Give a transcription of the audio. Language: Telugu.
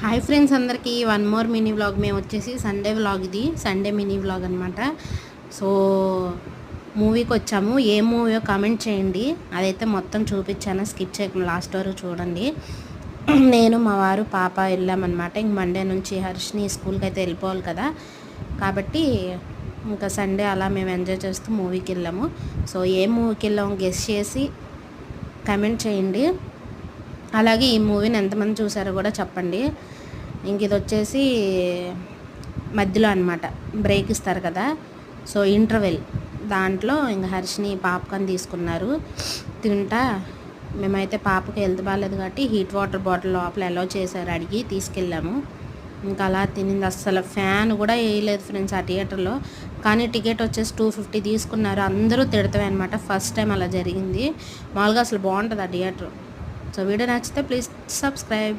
హాయ్ ఫ్రెండ్స్ అందరికీ వన్ మోర్ మినీ వ్లాగ్. మేము వచ్చేసి సండే వ్లాగ్, ఇది సండే మినీ వ్లాగ్ అనమాట. సో మూవీకి వచ్చాము. ఏ మూవీయో కామెంట్ చేయండి. అదైతే మొత్తం చూపించాను, స్కిప్ చేయకుండా లాస్ట్ వరకు చూడండి. నేను మా వారు పాప వెళ్ళామన్నమాట. ఇంక మండే నుంచి హర్ష్ని స్కూల్కి అయితే వెళ్ళిపోవాలి కదా, కాబట్టి ఇంకా సండే అలా మేము ఎంజాయ్ చేస్తూ మూవీకి వెళ్ళాము. సో ఏ మూవీకి వెళ్ళాము గెస్ చేసి కామెంట్ చేయండి. అలాగే ఈ మూవీని ఎంతమంది చూసారో కూడా చెప్పండి. ఇంక ఇది వచ్చేసి మధ్యలో అనమాట, బ్రేక్ ఇస్తారు కదా, సో ఇంటర్వెల్ దాంట్లో ఇంక హర్షిని పాప్కార్న్ తీసుకున్నారు తింటా. మేమైతే పాపకి హెల్త్ బాగాలేదు కాబట్టి హీట్ వాటర్ బాటిల్ లోపల అలౌ చేశారు, అడిగి తీసుకెళ్ళాము. ఇంకా అలా తినింది. అస్సలు ఫ్యాన్ కూడా వేయలేదు ఫ్రెండ్స్ ఆ థియేటర్లో. కానీ టికెట్ వచ్చేసి 250 తీసుకున్నారు. అందరూ తిడతామే అనమాట. ఫస్ట్ టైం అలా జరిగింది. మామూలుగా అసలు బాగుంటుంది ఆ థియేటర్. సో వీడియో నచ్చితే ప్లీజ్ సబ్స్క్రైబ్.